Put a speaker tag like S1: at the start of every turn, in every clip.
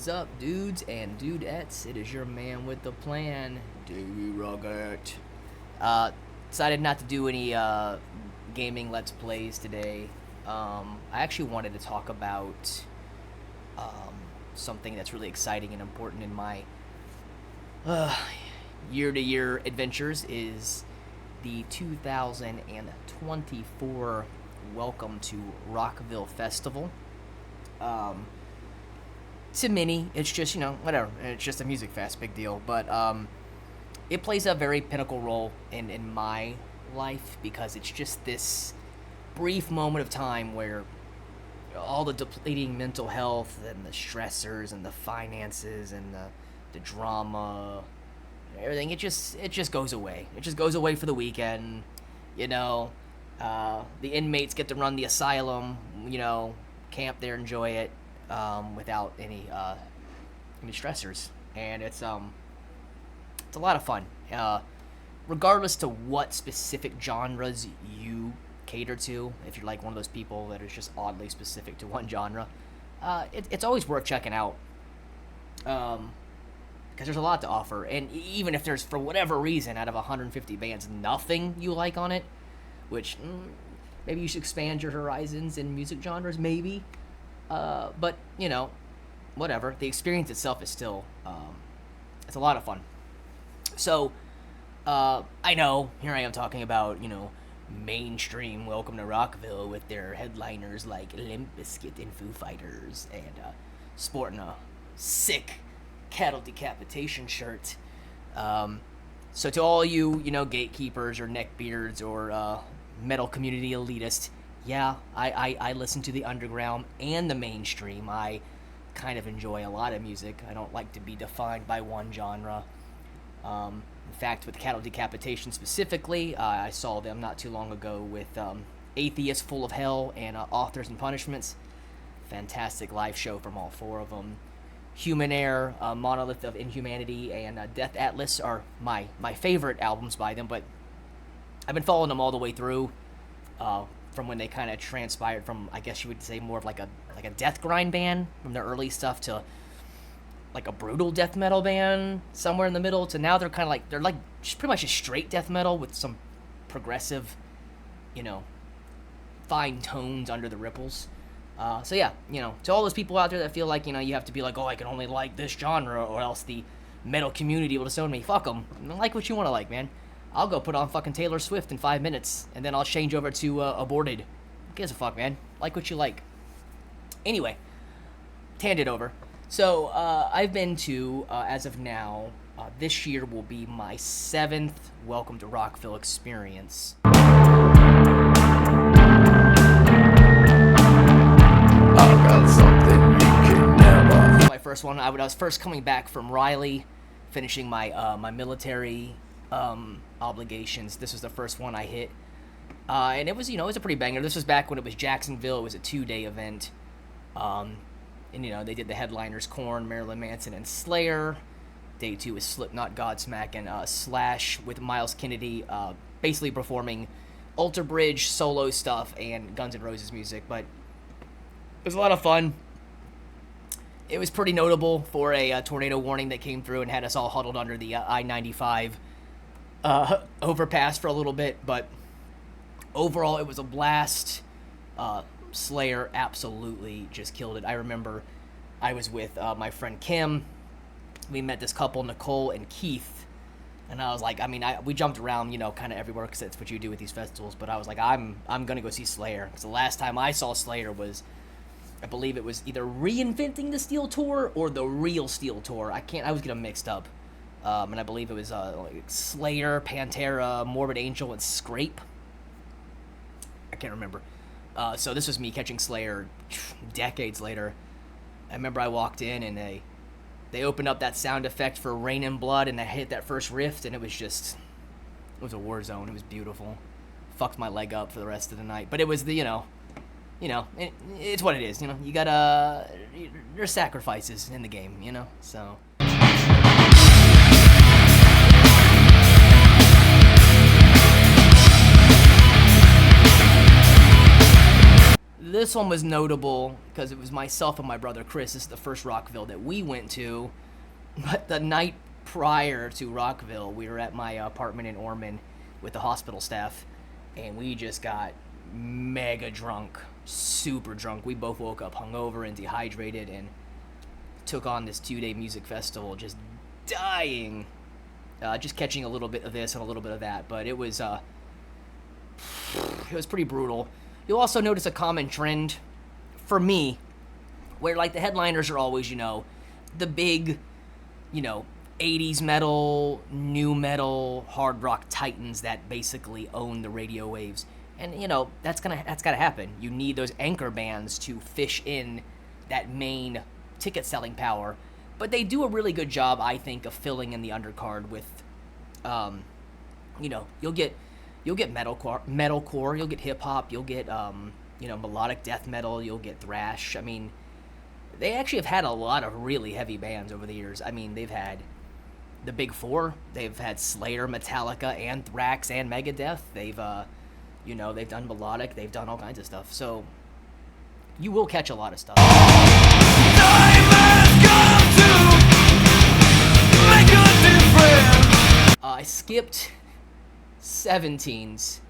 S1: is up, dudes and dudettes? It is your man with the plan, Davie Rockit. Decided not to do any gaming Let's Plays today. I actually wanted to talk about something that's really exciting and important in my year-to-year adventures is the 2024 Welcome to Rockville Festival. It's a mini. It's just, whatever. It's just a music fest, big deal. But it plays a very pinnacle role in my life because it's just this brief moment of time where all the depleting mental health and the stressors and the finances and the drama, everything, it just goes away. It just goes away for the weekend. The inmates get to run the asylum, camp there, enjoy it. Without any stressors, and it's a lot of fun. Regardless to what specific genres you cater to, if you're like one of those people that is just oddly specific to one genre, it's always worth checking out. Because there's a lot to offer, and even if there's, for whatever reason, out of 150 bands, nothing you like on it, which maybe you should expand your horizons in music genres, maybe. But, whatever. The experience itself is still, it's a lot of fun. So, I know, here I am talking about, mainstream Welcome to Rockville with their headliners like Limp Bizkit and Foo Fighters and, sporting a sick cattle decapitation shirt. So to all you, gatekeepers or neckbeards or, metal community elitists, yeah, I listen to the underground and the mainstream. I kind of enjoy a lot of music. I don't like to be defined by one genre. In fact, with cattle decapitation specifically, I saw them not too long ago with Atheists Full of Hell and Authors and Punishments. Fantastic live show from all four of them. Human Air, Monolith of Inhumanity, and Death Atlas are my favorite albums by them, but I've been following them all the way through. From when they kind of transpired from, I guess you would say, more of like a death grind band from their early stuff to like a brutal death metal band somewhere in the middle to now they're kind of they're just pretty much a straight death metal with some progressive, fine tones under the ripples. So yeah, to all those people out there that feel like, you have to be like, oh, I can only like this genre or else the metal community will disown me. Fuck them. Like what you want to like, man. I'll go put on fucking Taylor Swift in 5 minutes, and then I'll change over to Aborted. Who gives a fuck, man? Like what you like. Anyway, tangent over. So, I've been to, as of now, this year will be my 7th Welcome to Rockville experience.
S2: I got something you can never.
S1: My first one, I was first coming back from Riley, finishing my my military obligations. This was the first one I hit, and it was it was a pretty banger. This was back when it was Jacksonville. It was a 2-day event, and they did the headliners: Korn, Marilyn Manson, and Slayer. Day 2 was Slipknot, Godsmack, and Slash with Miles Kennedy, basically performing Alter Bridge solo stuff and Guns N' Roses music. But it was a lot of fun. It was pretty notable for a tornado warning that came through and had us all huddled under the I-95 overpass for a little bit, but overall it was a blast. Slayer absolutely just killed it. I remember I was with my friend Kim. We met this couple, Nicole and Keith, and I was like, we jumped around, kind of everywhere because that's what you do with these festivals, but I was like, I'm gonna go see Slayer, because the last time I saw Slayer was, I believe it was either Reinventing the Steel Tour or the Real Steel Tour. I was getting mixed up. And I believe it was Slayer, Pantera, Morbid Angel, and Scrape. I can't remember. So this was me catching Slayer decades later. I remember I walked in and they opened up that sound effect for Rain and Blood, and I hit that first riff, and it was a war zone. It was beautiful. Fucked my leg up for the rest of the night. But it was the, it's what it is. You gotta, there's sacrifices in the game, so. this one was notable because it was myself and my brother Chris. This is the first Rockville that we went to. But the night prior to Rockville, we were at my apartment in Ormond with the hospital staff, and we just got mega drunk, super drunk. We both woke up hungover and dehydrated and took on this 2-day music festival, just dying. Just catching a little bit of this and a little bit of that, but it was pretty brutal. You'll also notice a common trend for me, where like the headliners are always, the big, 80s metal, new metal, hard rock titans that basically own the radio waves. And that's gotta happen. You need those anchor bands to fish in that main ticket selling power. But they do a really good job, I think, of filling in the undercard with, you'll get metalcore, you'll get hip hop, you'll get melodic death metal, you'll get thrash. I mean, they actually have had a lot of really heavy bands over the years. I mean, they've had the Big Four, they've had Slayer, Metallica, Anthrax, and Megadeth. They've they've done melodic, they've done all kinds of stuff. So you will catch a lot of stuff. I skipped 17s,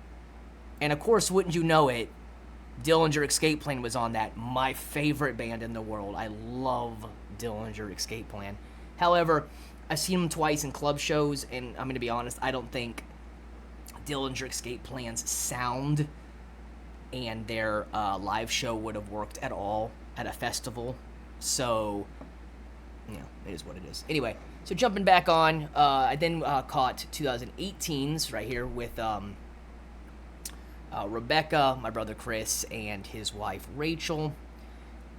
S1: and of course, wouldn't you know it, Dillinger Escape Plan was on that. My favorite band in the world. I love Dillinger Escape Plan. However, I've seen them twice in club shows, and I'm going to be honest, I don't think Dillinger Escape Plan's sound and their live show would have worked at all at a festival. So, it is what it is. Anyway, so jumping back on, I then caught 2018's right here with Rebecca, my brother Chris, and his wife Rachel.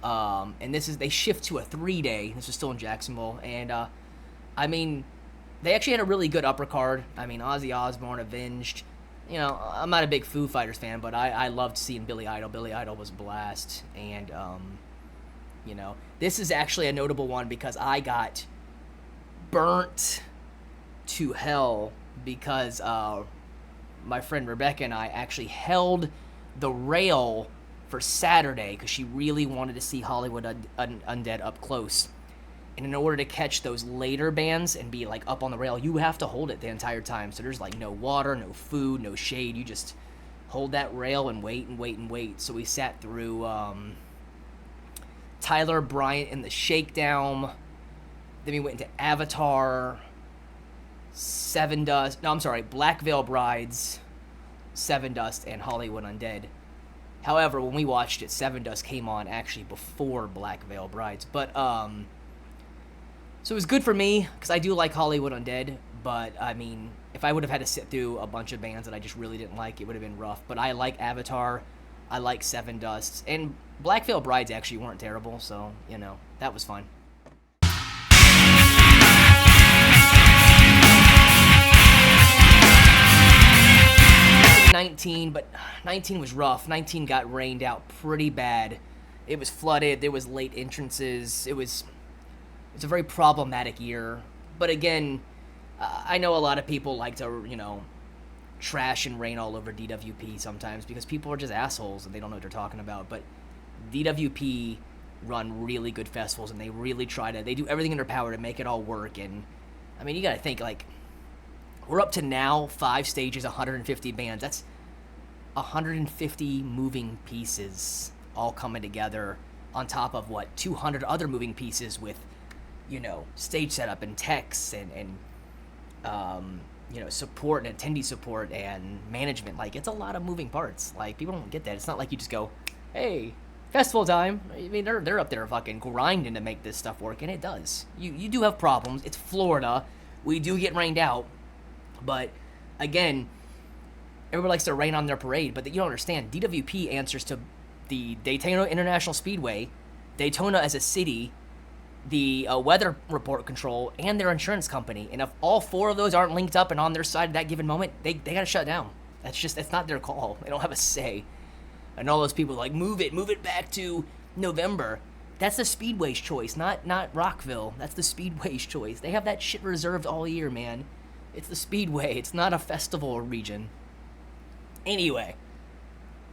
S1: And they shift to a 3-day. This was still in Jacksonville, and they actually had a really good upper card. Ozzy Osbourne, Avenged. I'm not a big Foo Fighters fan, but I loved seeing Billy Idol. Billy Idol was a blast, and this is actually a notable one because I got burnt to hell because my friend Rebecca and I actually held the rail for Saturday because she really wanted to see Hollywood Undead up close. And in order to catch those later bands and be up on the rail, you have to hold it the entire time. So there's no water, no food, no shade. You just hold that rail and wait and wait and wait. So we sat through Tyler Bryant and the Shakedown. Then we went into Avatar, Black Veil Brides, Seven Dust, and Hollywood Undead. However, when we watched it, Seven Dust came on actually before Black Veil Brides. But, so it was good for me, because I do like Hollywood Undead, but, if I would have had to sit through a bunch of bands that I just really didn't like, it would have been rough. But I like Avatar, I like Seven Dusts, and Black Veil Brides actually weren't terrible, so, that was fun. 19, but 19 was rough. 19 got rained out pretty bad. It was flooded. There was late entrances. It's a very problematic year. But again, I know a lot of people like to, trash and rain all over DWP sometimes because people are just assholes and they don't know what they're talking about. But DWP run really good festivals and they really they do everything in their power to make it all work. And, you got to think, we're up to now 5 stages, 150 bands. That's 150 moving pieces all coming together on top of 200 other moving pieces with, stage setup and techs and support and attendee support and management. It's a lot of moving parts. People don't get that. It's not like you just go, hey, festival time. They're up there fucking grinding to make this stuff work, and it does. You do have problems. It's Florida. We do get rained out. But, again, everybody likes to rain on their parade, but you don't understand. DWP answers to the Daytona International Speedway, Daytona as a city, the weather report control, and their insurance company. And if all 4 of those aren't linked up and on their side at that given moment, they got to shut down. That's not their call. They don't have a say. And all those people move it back to November. That's the Speedway's choice, not Rockville. That's the Speedway's choice. They have that shit reserved all year, man. It's the Speedway. It's not a festival region. Anyway,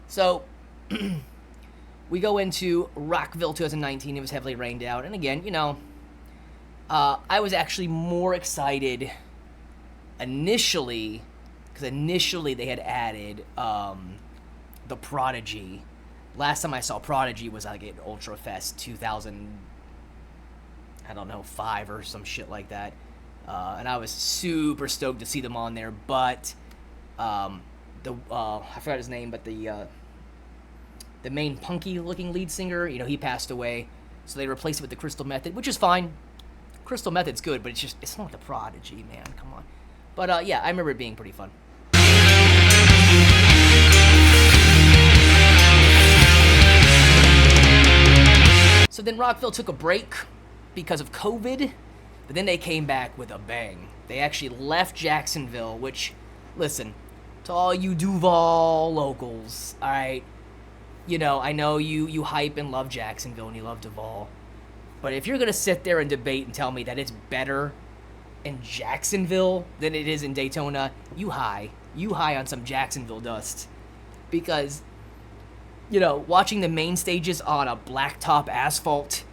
S1: so We go into Rockville 2019. It was heavily rained out. And again, I was actually more excited initially, because initially they had added the Prodigy. Last time I saw Prodigy was like at Ultra Fest 2005 or some shit like that. And I was super stoked to see them on there, but I forgot his name, but the main punky-looking lead singer, he passed away, so they replaced it with the Crystal Method, which is fine. Crystal Method's good, but it's not the Prodigy, man. Come on. But yeah, I remember it being pretty fun. So then Rockville took a break because of COVID, but then they came back with a bang. They actually left Jacksonville, which, listen, to all you Duval locals, all right, I know you hype and love Jacksonville and you love Duval, but if you're going to sit there and debate and tell me that it's better in Jacksonville than it is in Daytona, you high on some Jacksonville dust. Because, watching the main stages on a blacktop asphalt,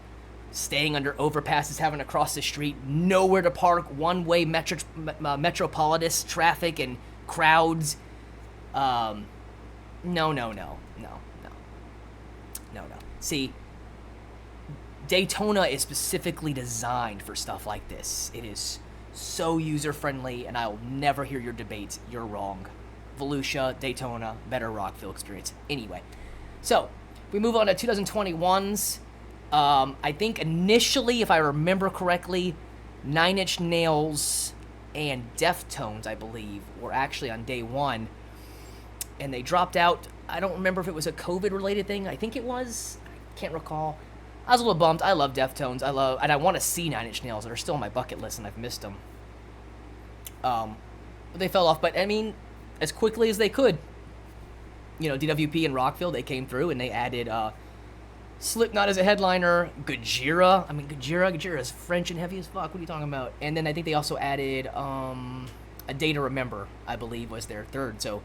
S1: staying under overpasses, having to cross the street, nowhere to park, one-way metropolis traffic and crowds. No. See, Daytona is specifically designed for stuff like this. It is so user-friendly, and I'll never hear your debates. You're wrong. Volusia, Daytona, better Rockville experience. Anyway, so we move on to 2021's. I think initially, if I remember correctly, 9 Inch Nails and Deftones, I believe, were actually on day one, and they dropped out. I don't remember if it was a COVID-related thing. I think it was. I can't recall. I was a little bummed. I love Deftones. And I want to see 9 Inch Nails. They're still on my bucket list, and I've missed them. But they fell off. But, I mean, as quickly as they could. DWP and Rockville, they came through, and they added Slipknot as a headliner. Gojira. I mean, Gojira is French and heavy as fuck. What are you talking about? And then I think they also added A Day to Remember, I believe, was their third. So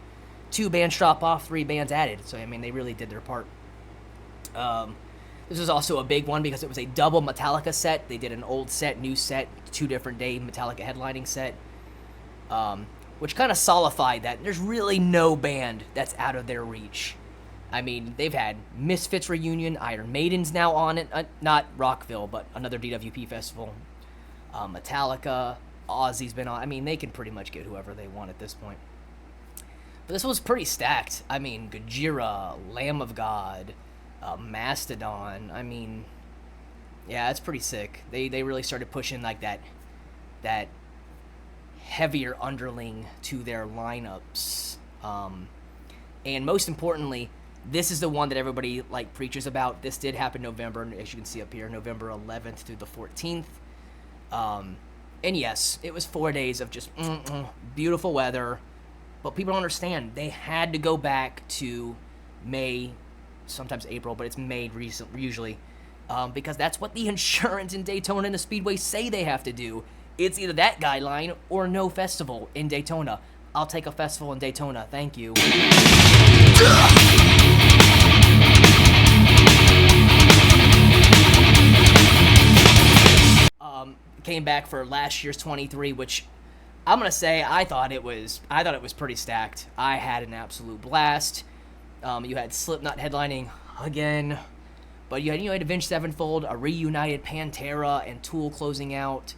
S1: 2 bands drop off, 3 bands added. So, I mean, they really did their part. This was also a big one because it was a double Metallica set. They did an old set, new set, 2 different day Metallica headlining set, which kind of solidified that there's really no band that's out of their reach. I mean, they've had Misfits reunion, Iron Maiden's now on it, not Rockville, but another DWP festival. Metallica, Ozzy's been on. I mean, they can pretty much get whoever they want at this point. But this was pretty stacked. I mean, Gojira, Lamb of God, Mastodon. I mean, yeah, it's pretty sick. They really started pushing like that heavier underling to their lineups. And most importantly, this is the one that everybody preaches about. This did happen November, as you can see up here, November 11th through the 14th. And yes, it was 4 days of just beautiful weather. But people don't understand. They had to go back to May, sometimes April, but it's May usually, because that's what the insurance in Daytona and the Speedway say they have to do. It's either that guideline or no festival in Daytona. I'll take a festival in Daytona. Thank you. Came back for last year's 23, which I'm gonna say I thought it was pretty stacked. I had an absolute blast. You had Slipknot headlining again, but you had Avenged Sevenfold, a reunited Pantera, and Tool closing out.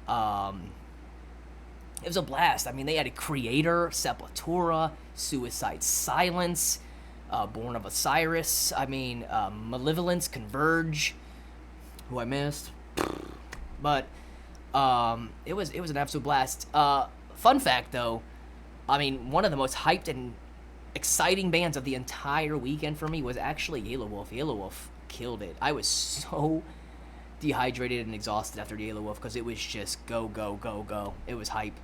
S1: It was a blast. I mean, they had a Creator, Sepultura, Suicide Silence, Born of Osiris. I mean, Malevolence, Converge, who I missed. But it was an absolute blast. Fun fact, though, I mean, one of the most hyped and exciting bands of the entire weekend for me was actually Yellow Wolf. Yellow Wolf killed it. I was so dehydrated and exhausted after Yellow Wolf because it was just go, go, go, go. It was hype.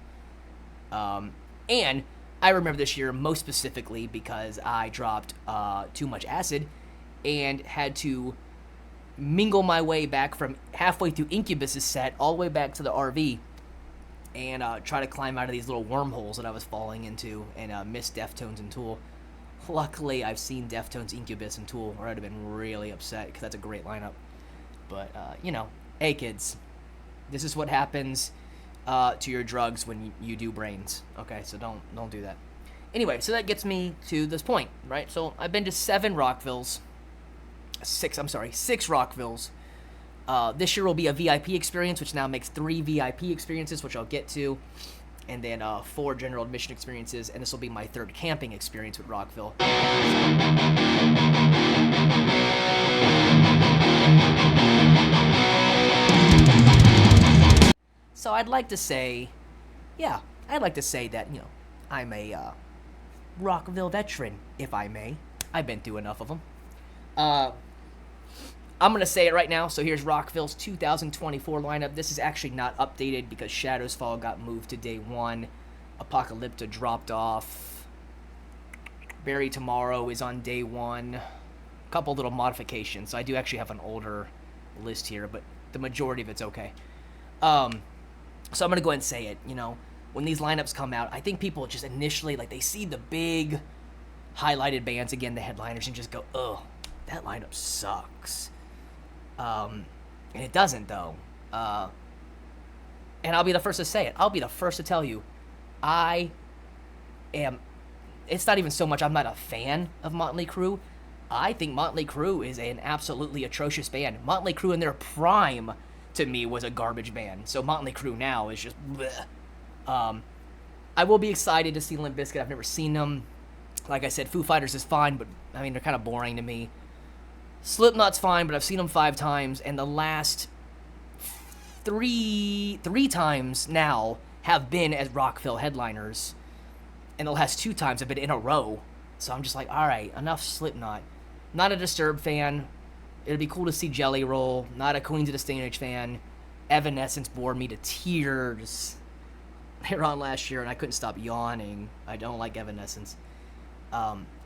S1: And I remember this year most specifically because I dropped too much acid and had to mingle my way back from halfway through Incubus's set all the way back to the RV and try to climb out of these little wormholes that I was falling into and miss Deftones and Tool. Luckily, I've seen Deftones, Incubus, and Tool, or I'd have been really upset because that's a great lineup. But, hey kids, this is what happens to your drugs when you do brains. Okay, so don't do that. Anyway, so that gets me to this point, right? So I've been to 6 Rockvilles. This year will be a VIP experience, which now makes 3 VIP experiences, which I'll get to, and then 4 general admission experiences, and this will be my 3rd camping experience with Rockville. So I'd like to say that, I'm a Rockville veteran, if I may. I've been through enough of them. I'm going to say it right now. So here's Rockville's 2024 lineup. This is actually not updated because Shadows Fall got moved to day 1. Apocalypta dropped off. Bury Tomorrow is on day 1. A couple little modifications. So I do actually have an older list here, but the majority of it's okay. So I'm going to go ahead and say it. When these lineups come out, I think people just initially, they see the big highlighted bands again, the headliners, and just go, ugh, that lineup sucks. And it doesn't, though. And I'll be the first to say it. I'll be the first to tell you, it's not even so much I'm not a fan of Motley Crue. I think Motley Crue is an absolutely atrocious band. Motley Crue in their prime, to me, was a garbage band. So Motley Crue now is just bleh. I will be excited to see Limp Bizkit. I've never seen them. Like I said, Foo Fighters is fine, but, they're kind of boring to me. Slipknot's fine, but I've seen them 5 times, and the last three times now have been as Rockville headliners, and the last 2 times have been in a row. So I'm just like, all right, enough Slipknot. Not a Disturbed fan. It'd be cool to see Jelly Roll. Not a Queens of the Stone Age fan. Evanescence bored me to tears. They were on last year, and I couldn't stop yawning. I don't like Evanescence.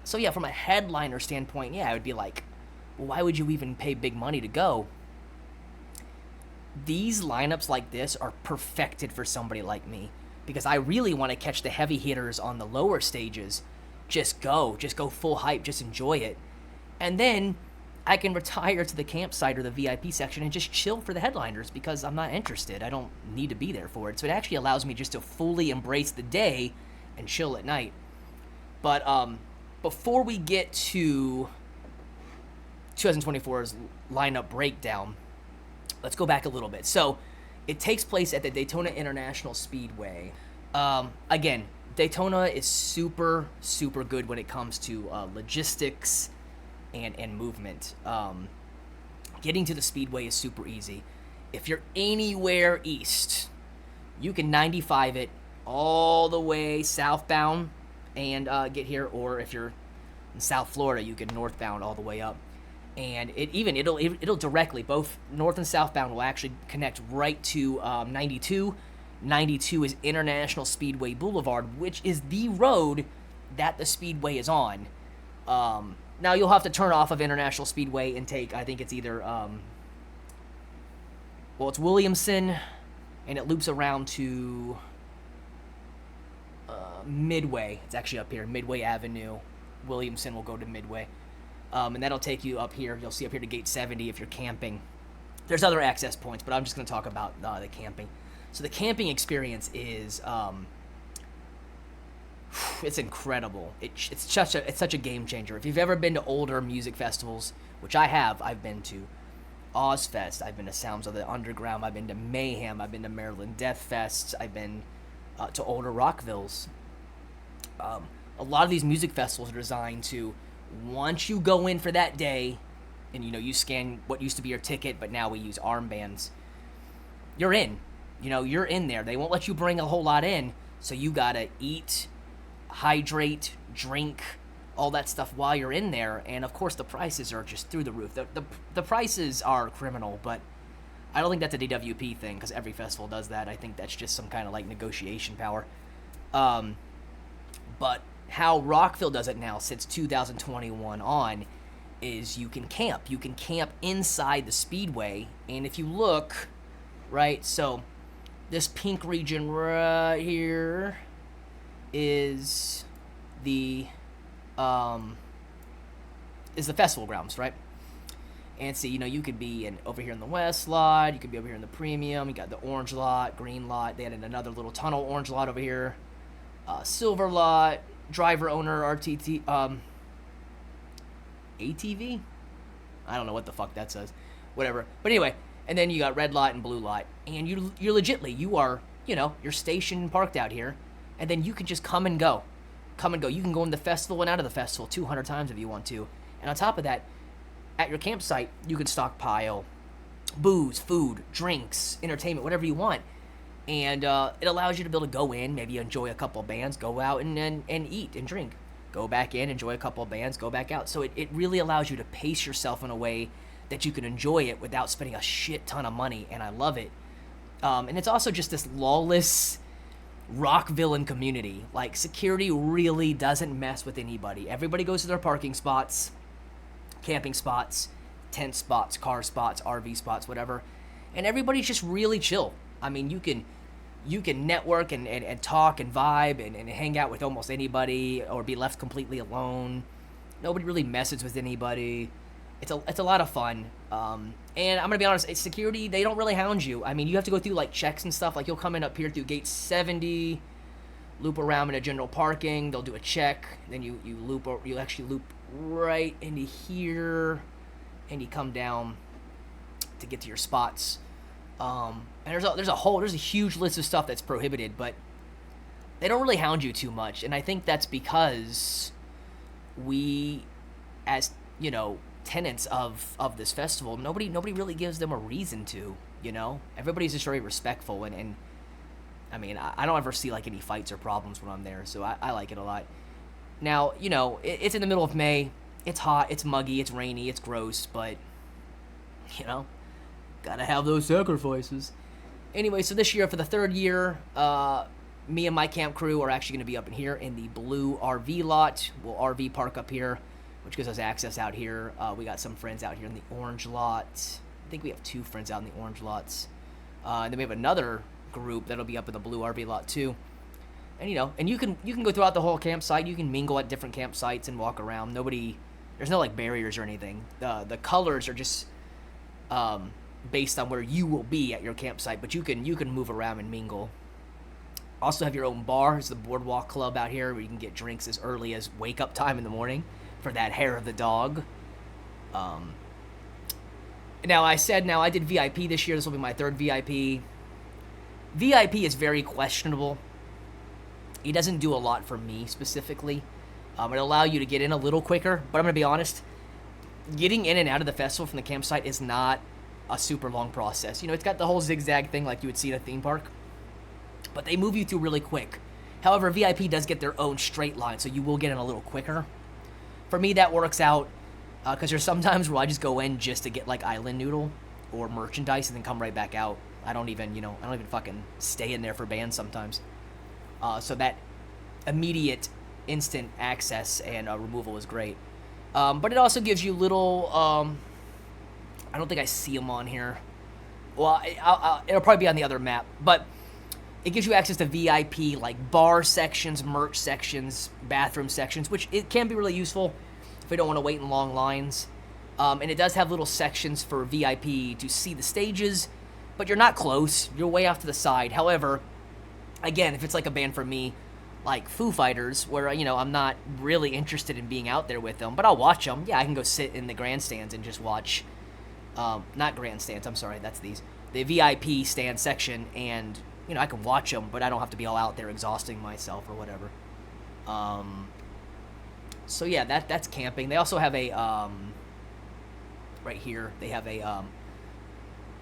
S1: So yeah, from a headliner standpoint, yeah, I would be like, well, why would you even pay big money to go? These lineups like this are perfected for somebody like me, because I really want to catch the heavy hitters on the lower stages. Just go full hype, just enjoy it. And then I can retire to the campsite or the VIP section and just chill for the headliners because I'm not interested. I don't need to be there for it. So it actually allows me just to fully embrace the day and chill at night. But before we get to 2024's lineup breakdown, let's go back a little bit. So it takes place at the Daytona International Speedway. Again, Daytona is super, super good when it comes to logistics and movement. Getting to the Speedway is super easy. If you're anywhere east, you can 95 it all the way southbound and get here, or if you're in South Florida, you can northbound all the way up. And it'll directly, both north and southbound will actually connect right to 92. 92 is International Speedway Boulevard, which is the road that the Speedway is on. Now you'll have to turn off of International Speedway and take, I think it's either, it's Williamson, and it loops around to Midway. It's actually up here, Midway Avenue. Williamson will go to Midway. And that'll take you up here. You'll see up here to Gate 70 if you're camping. There's other access points, but I'm just going to talk about the camping. So the camping experience is, it's incredible. It's such a game changer. If you've ever been to older music festivals, which I have, I've been to Ozfest, I've been to Sounds of the Underground, I've been to Mayhem, I've been to Maryland Death Fest, I've been to older Rockvilles. A lot of these music festivals are designed to, once you go in for that day, and you scan what used to be your ticket, but now we use armbands, you're in. You're in there. They won't let you bring a whole lot in, so you gotta eat, hydrate, drink, all that stuff while you're in there. And of course the prices are just through the roof. The prices are criminal, but I don't think that's a DWP thing, because every festival does that. I think that's just some kind of negotiation power. But how Rockville does it now, since 2021 on, is you can camp. You can camp inside the Speedway, and if you look, right, so this pink region right here is the is the festival grounds, right? And see, you could be over here in the west lot, you could be over here in the premium, you got the orange lot, green lot, they had another little tunnel orange lot over here, silver lot, driver owner, RTT, ATV? I don't know what the fuck that says. Whatever. But anyway, and then you got red lot and blue lot. And you're legitly, you're stationed parked out here. And then you can just come and go. Come and go. You can go in the festival and out of the festival 200 times if you want to. And on top of that, at your campsite, you can stockpile booze, food, drinks, entertainment, whatever you want. And it allows you to be able to go in, maybe enjoy a couple of bands, go out and eat and drink. Go back in, enjoy a couple of bands, go back out. So it really allows you to pace yourself in a way that you can enjoy it without spending a shit ton of money, and I love it. And it's also just this lawless Rockville community. Like, security really doesn't mess with anybody. Everybody goes to their parking spots, camping spots, tent spots, car spots, RV spots, whatever. And everybody's just really chill. I mean, you can network and talk and vibe and hang out with almost anybody or be left completely alone. Nobody really messes with anybody. It's a lot of fun. And I'm going to be honest, security, they don't really hound you. I mean, you have to go through, like, checks and stuff. Like, you'll come in up here through gate 70, loop around into general parking. They'll do a check. Then you actually loop right into here, and you come down to get to your spots. And there's a huge list of stuff that's prohibited, but they don't really hound you too much. And I think that's because we, as, tenants of this festival, nobody really gives them a reason to, everybody's just very respectful, and I mean, I don't ever see like any fights or problems when I'm there, so I like it a lot. Now, it's in the middle of May, it's hot, it's muggy, it's rainy, it's gross, but gotta have those sacrifices. Anyway, so this year, for the third year, me and my camp crew are actually going to be up in here in the blue RV lot. We'll RV park up here, which gives us access out here. We got some friends out here in the orange lot. I think we have 2 friends out in the orange lots. And then we have another group that'll be up in the blue RV lot too. And and you can go throughout the whole campsite. You can mingle at different campsites and walk around. There's no like barriers or anything. The colors are just based on where you will be at your campsite, but you can move around and mingle. Also have your own bar. It's the Boardwalk Club out here, where you can get drinks as early as wake up time in the morning for that hair of the dog. Now I did VIP this year. This will be my 3rd VIP. VIP is very questionable. It doesn't do a lot for me specifically. It'll allow you to get in a little quicker, but I'm going to be honest, getting in and out of the festival from the campsite is not a super long process. It's got the whole zigzag thing like you would see in a theme park, but they move you through really quick. However, VIP does get their own straight line, so you will get in a little quicker. For me, that works out because there's sometimes where I just go in just to get like island noodle or merchandise and then come right back out. I don't even fucking stay in there for bands sometimes. So that immediate, instant access and removal is great. But it also gives you little, I don't think I see them on here. Well, it'll probably be on the other map, but it gives you access to VIP, like bar sections, merch sections, bathroom sections, which it can be really useful if we don't want to wait in long lines. And it does have little sections for VIP to see the stages, but you're not close. You're way off to the side. However, again, if it's like a band for me, like Foo Fighters, where, I'm not really interested in being out there with them, but I'll watch them. Yeah, I can go sit in the grandstands and just watch, not grandstands, I'm sorry, that's the VIP stand section, and, I can watch them, but I don't have to be all out there exhausting myself or whatever. So yeah, that's camping. They also have a, right here, they have a,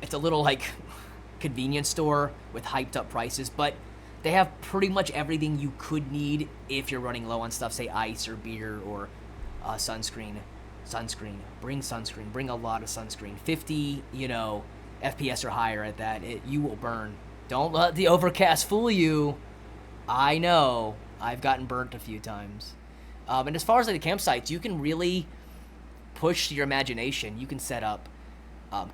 S1: it's a little, like, convenience store with hyped up prices, but they have pretty much everything you could need if you're running low on stuff, say ice or beer or sunscreen. Bring sunscreen. Bring a lot of sunscreen. 50, FPS or higher at that. You will burn. Don't let the overcast fool you. I know. I've gotten burnt a few times. And as far as like the campsites, you can really push your imagination. You can set up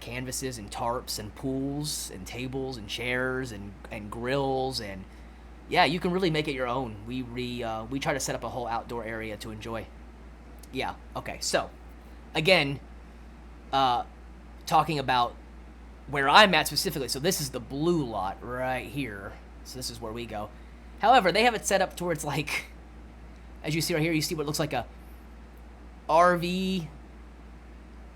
S1: canvases and tarps and pools and tables and chairs and grills, and yeah, you can really make it your own. We try to set up a whole outdoor area to enjoy. Yeah. Okay. So, again, talking about where I'm at specifically. So this is the blue lot right here. So this is where we go. However, they have it set up towards like, as you see right here, you see what looks like a RV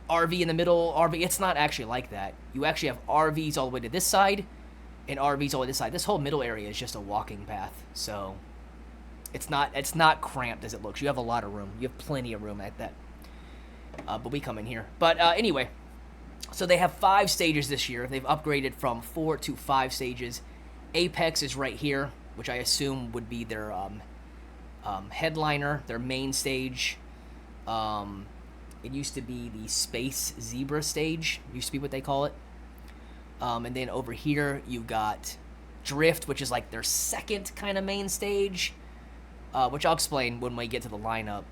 S1: in the middle, RV. It's not actually like that. You actually have RVs all the way to this side and RVs all the way to this side. This whole middle area is just a walking path. So it's not cramped as it looks. You have a lot of room. You have plenty of room at that. But we come in here. But anyway, so they have 5 stages this year. They've upgraded from 4 to 5 stages. Apex is right here, which I assume would be their headliner, their main stage. It used to be the Space Zebra stage. Used to be what they call it. And then over here, you've got Drift, which is like their second kind of main stage, which I'll explain when we get to the lineup.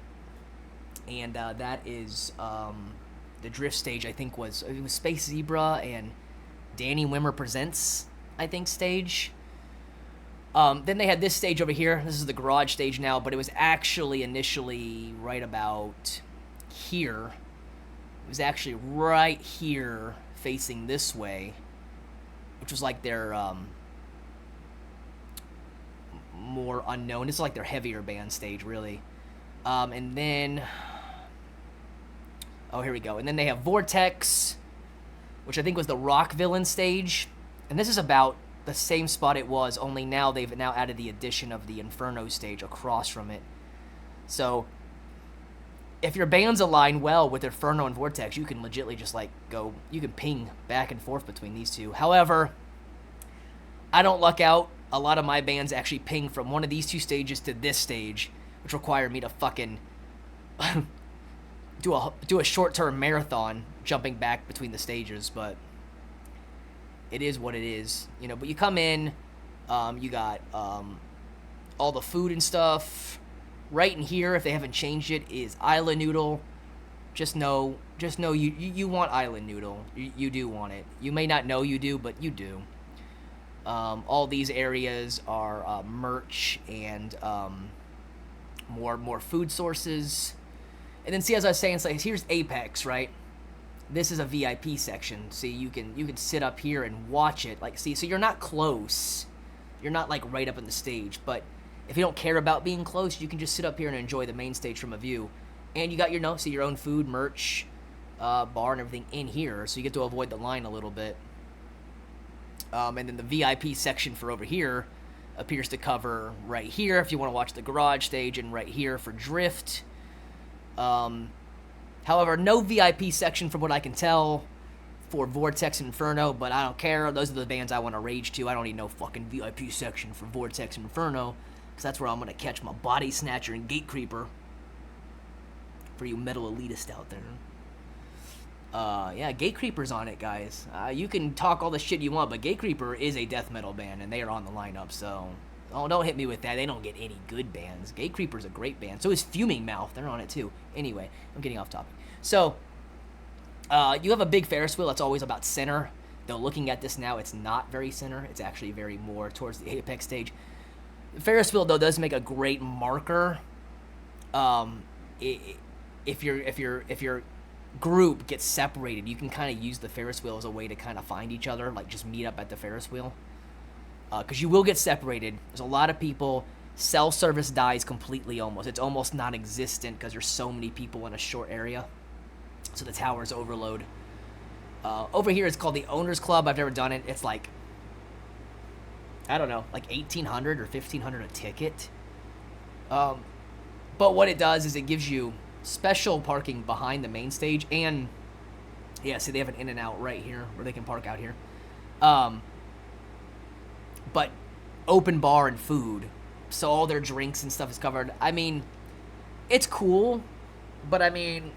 S1: And that is the Drift stage, I think, it was Space Zebra and Danny Wimmer Presents, I think, stage. Then they had this stage over here. This is the garage stage now, but it was actually initially right about here. It was actually right here facing this way, which was like their more unknown. It's like their heavier band stage, really. And then, oh, here we go. And then they have Vortex, which I think was the Rockville stage. And this is about the same spot it was, only now they've now added the addition of the Inferno stage across from it. So if your bands align well with Inferno and Vortex, you can legitimately just like you can ping back and forth between these two. However, I don't luck out. A lot of my bands actually ping from one of these 2 stages to this stage, which require me to fucking do a short-term marathon jumping back between the stages, but it is what it is, you know. But you come in, you got all the food and stuff. Right in here, if they haven't changed it, is Island Noodle. Just know you want Island Noodle. You do want it. You may not know you do, but you do. All these areas are merch and more food sources. And then see, as I was saying, so here's Apex, right? This is a VIP section. See, you can sit up here and watch it. Like, see, so you're not close. You're not like right up in the stage. But if you don't care about being close, you can just sit up here and enjoy the main stage from a view. And you got your own food, merch, bar, and everything in here, so you get to avoid the line a little bit. And then the VIP section for over here appears to cover right here if you want to watch the garage stage, and right here for Drift. However, no VIP section from what I can tell for Vortex and Inferno, but I don't care. Those are the bands I want to rage to. I don't need no fucking VIP section for Vortex and Inferno, because that's where I'm going to catch my Body Snatcher and Gate Creeper for you metal elitists out there. Yeah, Gate Creeper's on it, guys. You can talk all the shit you want, but Gate Creeper is a death metal band, and they are on the lineup, so don't hit me with that. They don't get any good bands. Gate Creeper's a great band. So is Fuming Mouth. They're on it, too. Anyway, I'm getting off topic. So, you have a big Ferris wheel that's always about center. Though looking at this now, it's not very center. It's actually very more towards the apex stage. The Ferris wheel, though, does make a great marker. If your group gets separated, you can kind of use the Ferris wheel as a way to kind of find each other, like just meet up at the Ferris wheel. Because you will get separated. There's a lot of people. Cell service dies completely almost. It's almost non-existent because there's so many people in a short area. So the towers overload. Over here it's called the Owners Club. I've never done it. It's like, I don't know, like $1,800 or $1,500 a ticket. But what it does is it gives you special parking behind the main stage, and yeah, see, they have an in and out right here where they can park out here. But open bar and food, so all their drinks and stuff is covered. I mean, it's cool, but I mean,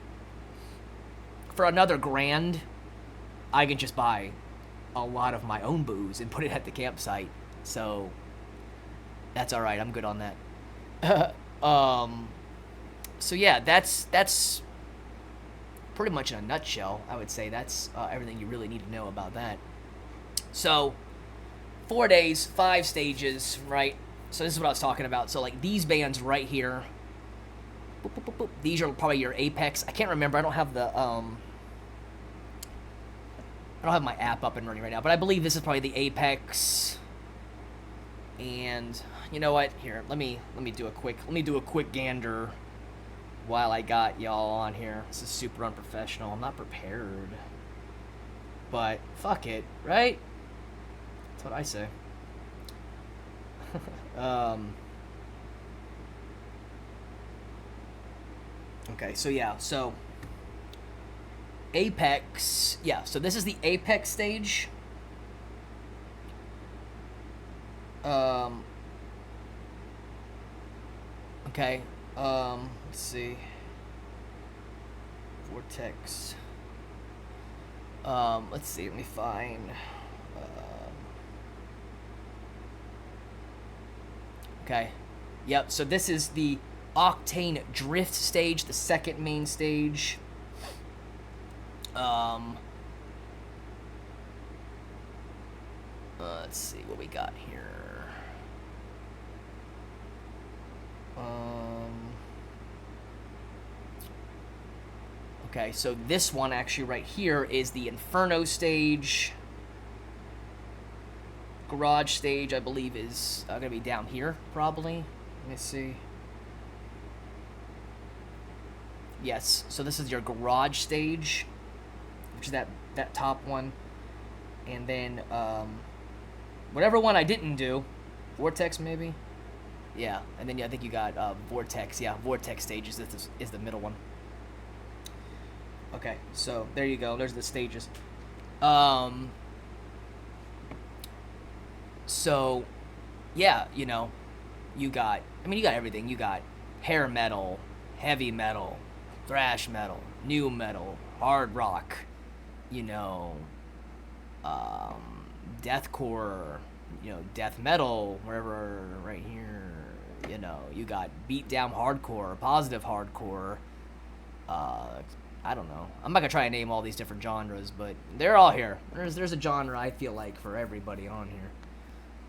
S1: for another $1,000, I can just buy a lot of my own booze and put it at the campsite. So that's all right. I'm good on that. So yeah, that's pretty much in a nutshell. I would say that's everything you really need to know about that. So 4 days, 5 stages, right? So this is what I was talking about. So like these bands right here, These are probably your Apex. I can't remember. I don't have the I don't have my app up and running right now, but I believe this is probably the Apex. And you know what? Here, let me do a quick gander while I got y'all on here. This is super unprofessional. I'm not prepared. But fuck it, right? That's what I say. Okay, so yeah, so Apex, yeah, so this is the Apex stage. Okay, let's see. Vortex. Let's see, let me find. Okay, yep, so this is the Octane Drift stage, the second main stage. Let's see what we got here. Okay, so this one actually right here is the Inferno stage. Garage stage, I believe, is going to be down here, probably. Let me see. Yes, so this is your garage stage, which is that top one. And then, whatever one I didn't do, Vortex maybe? Yeah, and then I think you got Vortex. Yeah, Vortex stage is the middle one. Okay, so there you go. There's the stages. So, yeah, you know, you got everything. You got hair metal, heavy metal, thrash metal, new metal, hard rock, you know, deathcore, you know, death metal, wherever, right here, you know, you got beat down hardcore, positive hardcore, I don't know. I'm not gonna try and name all these different genres, but they're all here. There's a genre I feel like for everybody on here.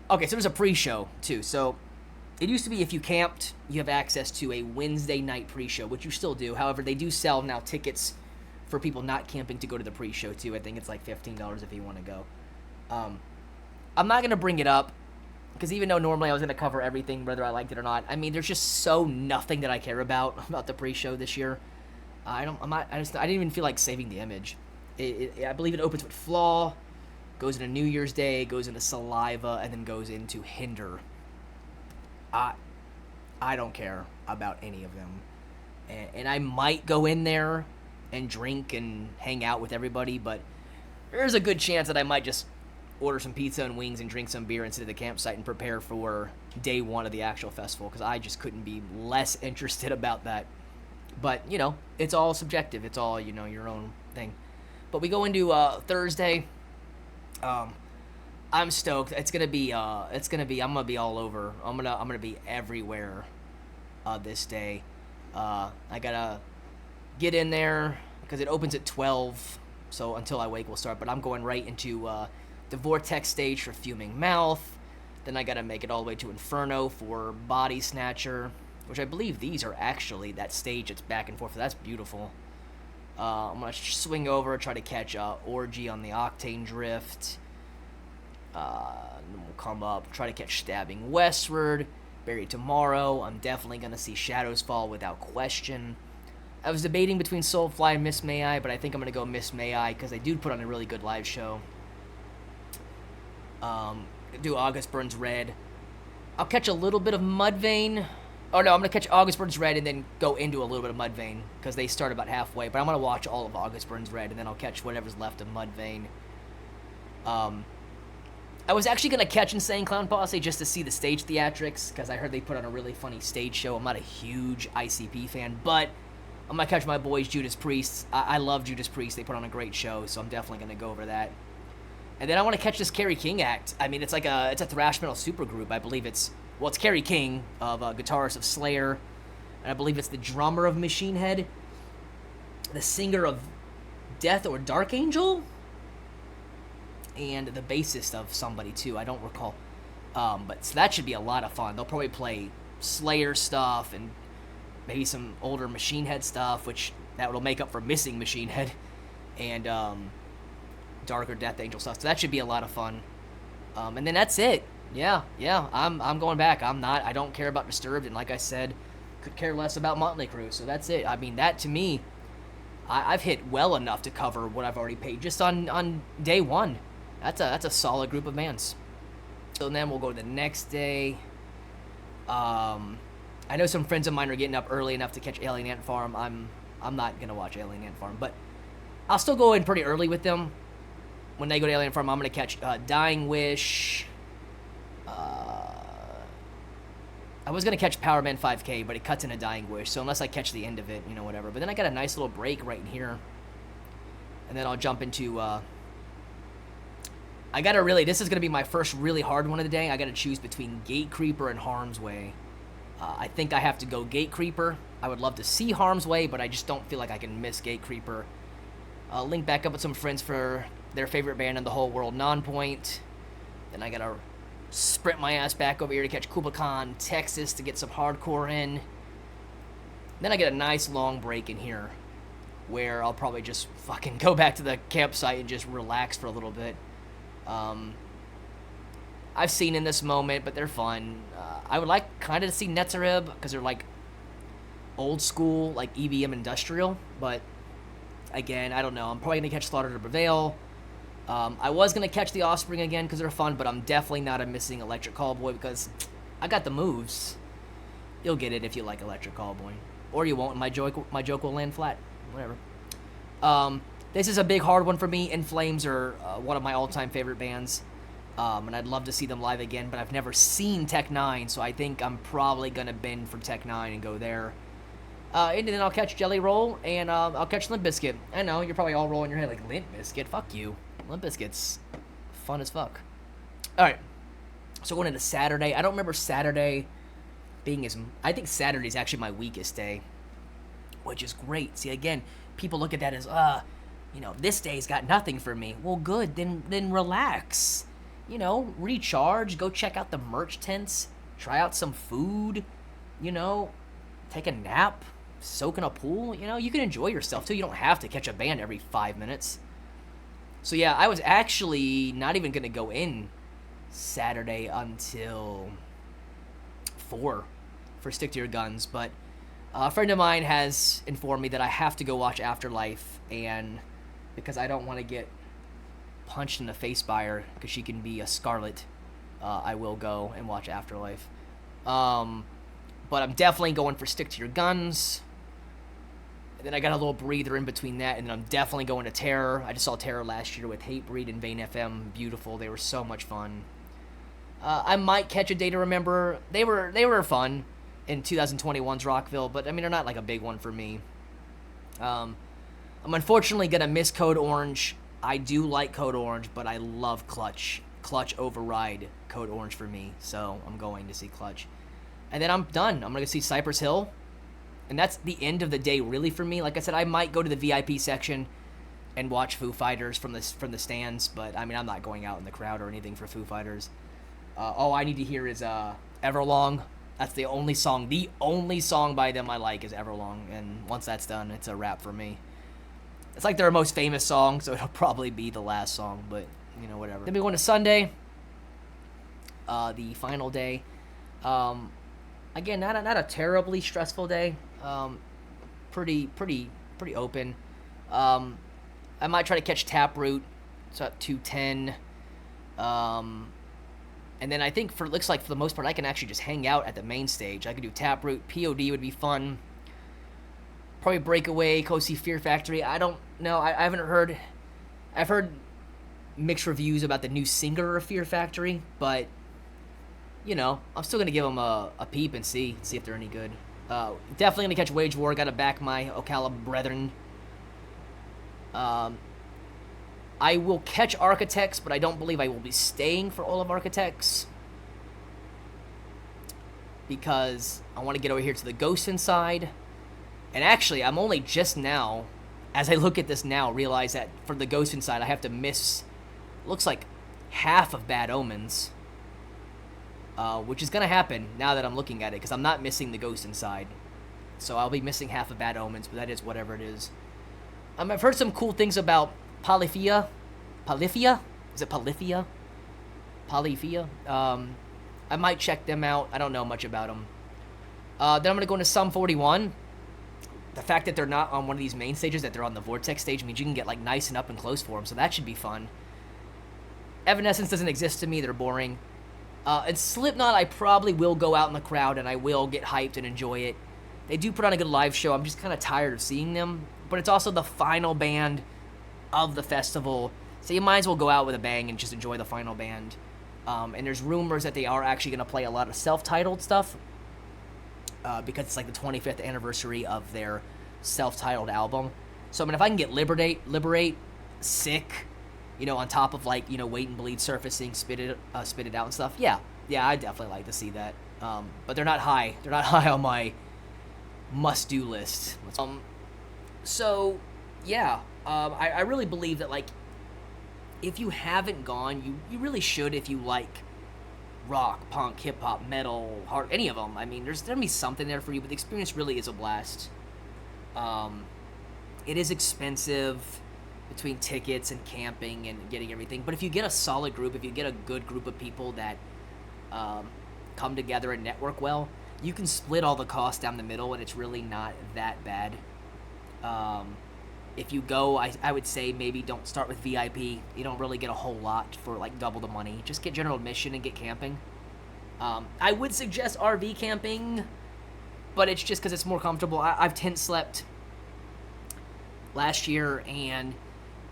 S1: Okay, so there's a pre-show too. So it used to be if you camped, you have access to a Wednesday night pre-show, which you still do. However, they do sell now tickets for people not camping to go to the pre-show too. I think it's like $15 if you want to go. I'm not gonna bring it up because even though normally I was gonna cover everything, whether I liked it or not, I mean, there's just so nothing that I care about the pre-show this year. I didn't even feel like saving the image. I believe it opens with Flaw, goes into New Year's Day, goes into Saliva, and then goes into Hinder. I don't care about any of them. And I might go in there and drink and hang out with everybody, but there's a good chance that I might just order some pizza and wings and drink some beer and sit at the campsite and prepare for day one of the actual festival, because I just couldn't be less interested about that. But, you know, it's all subjective. It's all, you know, your own thing. But we go into Thursday. I'm stoked. I'm gonna be all over. I'm gonna be everywhere this day. I gotta get in there because it opens at 12. So until I wake, we'll start. But I'm going right into the Vortex stage for Fuming Mouth. Then I gotta make it all the way to Inferno for Body Snatcher, which I believe these are actually that stage that's back and forth. So that's beautiful. I'm going to swing over, try to catch Orgy on the Octane Drift. Then we'll come up, try to catch Stabbing Westward. Buried Tomorrow. I'm definitely going to see Shadows Fall without question. I was debating between Soulfly and Miss May I, but I think I'm going to go Miss May I because they do put on a really good live show. Do August Burns Red. I'll catch a little bit of Mudvayne. Oh, no, I'm going to catch August Burns Red and then go into a little bit of Mudvayne because they start about halfway. But I'm going to watch all of August Burns Red and then I'll catch whatever's left of Mudvayne. I was actually going to catch Insane Clown Posse just to see the stage theatrics because I heard they put on a really funny stage show. I'm not a huge ICP fan, but I'm going to catch my boys Judas Priest. I love Judas Priest. They put on a great show, so I'm definitely going to go over that. And then I want to catch this Kerry King act. I mean, it's a thrash metal supergroup. I believe it's Kerry King, of guitarist of Slayer, and I believe it's the drummer of Machine Head, the singer of Death or Dark Angel, and the bassist of somebody too. I don't recall. But so that should be a lot of fun. They'll probably play Slayer stuff and maybe some older Machine Head stuff, which that will make up for missing Machine Head, and Darker Death Angel stuff. So that should be a lot of fun. And then that's it. Yeah, I'm going back. I don't care about Disturbed, and like I said, could care less about Motley Crue. So that's it. I mean, that to me, I've hit well enough to cover what I've already paid just on day one. That's a solid group of bands. So then we'll go to the next day. I know some friends of mine are getting up early enough to catch Alien Ant Farm. I'm not gonna watch Alien Ant Farm, but I'll still go in pretty early with them. When they go to Alien Farm, I'm gonna catch Dying Wish. I was gonna catch Power Man 5K, but it cuts into Dying Wish, so unless I catch the end of it, whatever. But then I got a nice little break right in here, and then I'll jump into. This is gonna be my first really hard one of the day. I gotta choose between Gate Creeper and Harm's Way. I think I have to go Gate Creeper. I would love to see Harm's Way, but I just don't feel like I can miss Gate Creeper. I'll link back up with some friends for their favorite band in the whole world, Nonpoint. Then I gotta sprint my ass back over here to catch Kubla Khan, Texas, to get some hardcore in. Then I get a nice long break in here, where I'll probably just fucking go back to the campsite and just relax for a little bit. I've seen In This Moment, but they're fun. I would like kind of to see Netzarib, because they're like old school, like EBM industrial, but again, I don't know. I'm probably going to catch Slaughter to Prevail. I was going to catch The Offspring again because they're fun, but I'm definitely not a missing Electric Callboy because I got the moves. You'll get it if you like Electric Callboy. Or you won't, and my joke will land flat. Whatever. This is a big hard one for me. In Flames are one of my all-time favorite bands. And I'd love to see them live again, but I've never seen Tech 9, so I think I'm probably going to bend for Tech 9 and go there. And then I'll catch Jelly Roll, and I'll catch Limp Bizkit. I know, you're probably all rolling your head like, Limp Bizkit? Fuck you. Limp Bizkit's fun as fuck. Alright, so going into Saturday. I don't remember Saturday being as... I think Saturday's actually my weakest day, which is great. See, again, people look at that as, this day's got nothing for me. Well, good, then relax. Recharge, go check out the merch tents, try out some food, take a nap, soak in a pool, you can enjoy yourself too. You don't have to catch a band every 5 minutes. So yeah, I was actually not even going to go in Saturday until 4 for Stick to Your Guns, but a friend of mine has informed me that I have to go watch Afterlife, and because I don't want to get punched in the face by her because she can be a Scarlet, I will go and watch Afterlife. But I'm definitely going for Stick to Your Guns. And then I got a little breather in between that, and then I'm definitely going to Terror. I just saw Terror last year with Hatebreed and Vane FM. Beautiful. They were so much fun. I might catch A Day to Remember. They were fun in 2021's Rockville, but I mean, they're not like a big one for me. I'm unfortunately gonna miss Code Orange. I do like Code Orange, but I love Clutch. Clutch override Code Orange for me, so I'm going to see Clutch. And then I'm done. I'm going to see Cypress Hill, and that's the end of the day really for me. Like I said, I might go to the VIP section and watch Foo Fighters from the stands, but I mean, I'm not going out in the crowd or anything for Foo Fighters. All I need to hear is Everlong. That's the only song by them I like is Everlong, and once that's done, it's a wrap for me. It's like their most famous song, so it'll probably be the last song, but, whatever. Then we go into Sunday, the final day. Again, not a terribly stressful day. Pretty open. I might try to catch Taproot. It's at 2:10. And then I think looks like for the most part, I can actually just hang out at the main stage. I could do Taproot. POD would be fun. Probably Breakaway, go see Fear Factory. I don't know. I haven't heard... I've heard mixed reviews about the new singer of Fear Factory, but, I'm still going to give them a peep and see if they're any good. Definitely going to catch Wage War. Got to back my Ocala brethren. I will catch Architects, but I don't believe I will be staying for all of Architects, because I want to get over here to the Ghost Inside. And actually, I'm only just now, as I look at this now, realize that for the Ghost Inside, I have to miss, looks like half of Bad Omens, which is going to happen now that I'm looking at it, because I'm not missing the Ghost Inside. So I'll be missing half of Bad Omens, but that is whatever it is. I've heard some cool things about Polyphia. Polyphia? Is it Polyphia? Polyphia? I might check them out. I don't know much about them. Then I'm going to go into Sum 41. The fact that they're not on one of these main stages, that they're on the Vortex stage, means you can get like nice and up and close for them, so that should be fun. Evanescence doesn't exist to me. They're boring. And Slipknot, I probably will go out in the crowd, and I will get hyped and enjoy it. They do put on a good live show. I'm just kind of tired of seeing them. But it's also the final band of the festival, so you might as well go out with a bang and just enjoy the final band. And there's rumors that they are actually going to play a lot of self-titled stuff, because it's like the 25th anniversary of their self-titled album. So, I mean, if I can get Liberate, Sick, you know, on top of, like, you know, Wait and Bleed surfacing, Spit It Out and stuff, yeah, I'd definitely like to see that. But they're not high. They're not high on my must-do list. So, yeah, I really believe that, like, if you haven't gone, you really should if you like rock, punk, hip-hop, metal, hard, any of them. I mean, there's going to be something there for you, but the experience really is a blast. It is expensive between tickets and camping and getting everything, but if you get a solid group, if you get a good group of people that come together and network well, you can split all the costs down the middle, and it's really not that bad. If you go, I would say maybe don't start with VIP. You don't really get a whole lot for like double the money. Just get general admission and get camping. I would suggest RV camping, but it's just because it's more comfortable. I've tent slept last year, and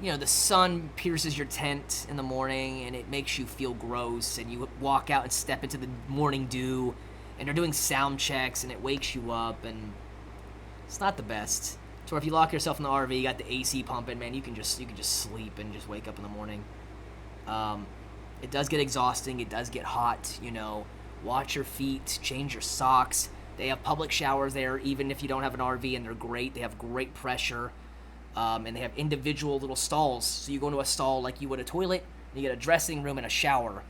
S1: you know, the sun pierces your tent in the morning, and it makes you feel gross, and you walk out and step into the morning dew, and they're doing sound checks, and it wakes you up, and it's not the best. So if you lock yourself in the RV, you got the AC pumping, man, you can just sleep and just wake up in the morning. It does get exhausting. It does get hot. You know, watch your feet, change your socks. They have public showers there, even if you don't have an RV, and they're great. They have great pressure, and they have individual little stalls. So you go into a stall like you would a toilet, and you get a dressing room and a shower.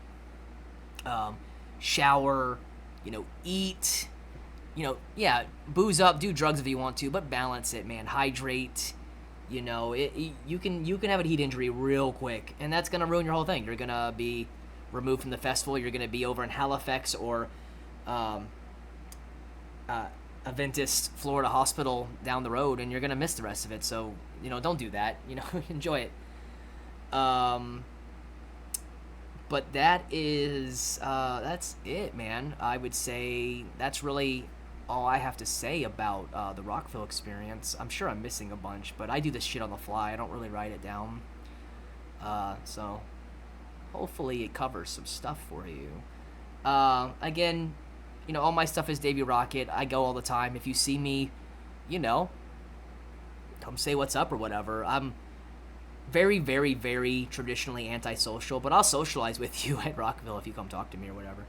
S1: Shower, you know, eat. You know, yeah, booze up, do drugs if you want to, but balance it, man. Hydrate. You know, you can have a heat injury real quick, and that's gonna ruin your whole thing. You're gonna be removed from the festival. You're gonna be over in Halifax or Adventist Florida Hospital down the road, and you're gonna miss the rest of it. So, you know, don't do that. You know, enjoy it. But that is that's it, man. I would say that's really all I have to say about the Rockville experience. I'm sure I'm missing a bunch, but I do this shit on the fly. I don't really write it down. So hopefully it covers some stuff for you. Again, you know, all my stuff is Davie Rockit. I go all the time. If you see me, you know, come say what's up or whatever. I'm very, very, very traditionally antisocial, but I'll socialize with you at Rockville if you come talk to me or whatever.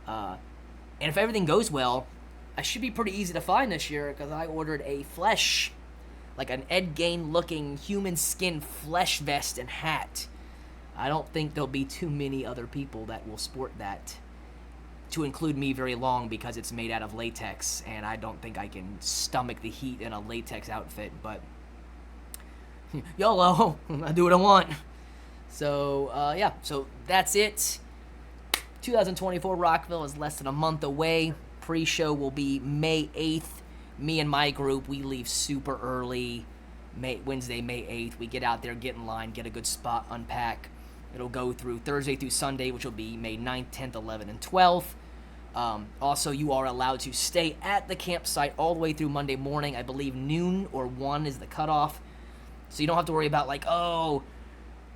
S1: And if everything goes well, I should be pretty easy to find this year, because I ordered a flesh, like an Ed Gein looking human skin flesh vest and hat. I don't think there'll be too many other people that will sport that, to include me very long, because it's made out of latex, and I don't think I can stomach the heat in a latex outfit, but YOLO, I do what I want. So, yeah, so that's it. 2024 Rockville is less than a month away. Pre-show will be May 8th. Me and my group, we leave super early. Wednesday, May 8th. We get out there, get in line, get a good spot, unpack. It'll go through Thursday through Sunday, which will be May 9th, 10th, 11th, and 12th. Also, you are allowed to stay at the campsite all the way through Monday morning. I believe noon or 1 is the cutoff. So you don't have to worry about, like, oh,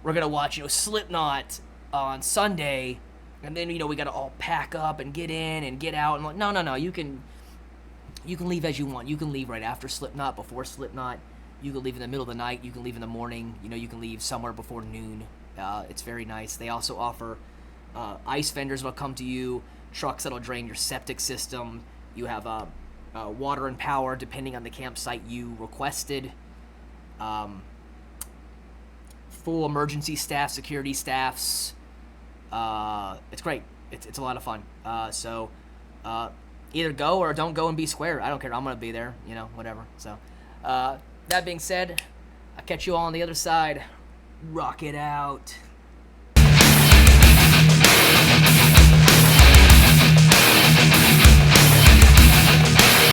S1: we're going to watch, you know, Slipknot on Sunday, and then, you know, we got to all pack up and get in and get out. And like, no, you can leave as you want. You can leave right after Slipknot, before Slipknot. You can leave in the middle of the night. You can leave in the morning. You know, you can leave somewhere before noon. It's very nice. They also offer ice vendors that'll come to you, trucks that'll drain your septic system. You have water and power, depending on the campsite you requested. Full emergency staff, security staffs. It's great. It's a lot of fun. So either go or don't go and be square. I don't care. I'm gonna be there. Whatever. So, that being said, I'll catch you all on the other side. Rock it out.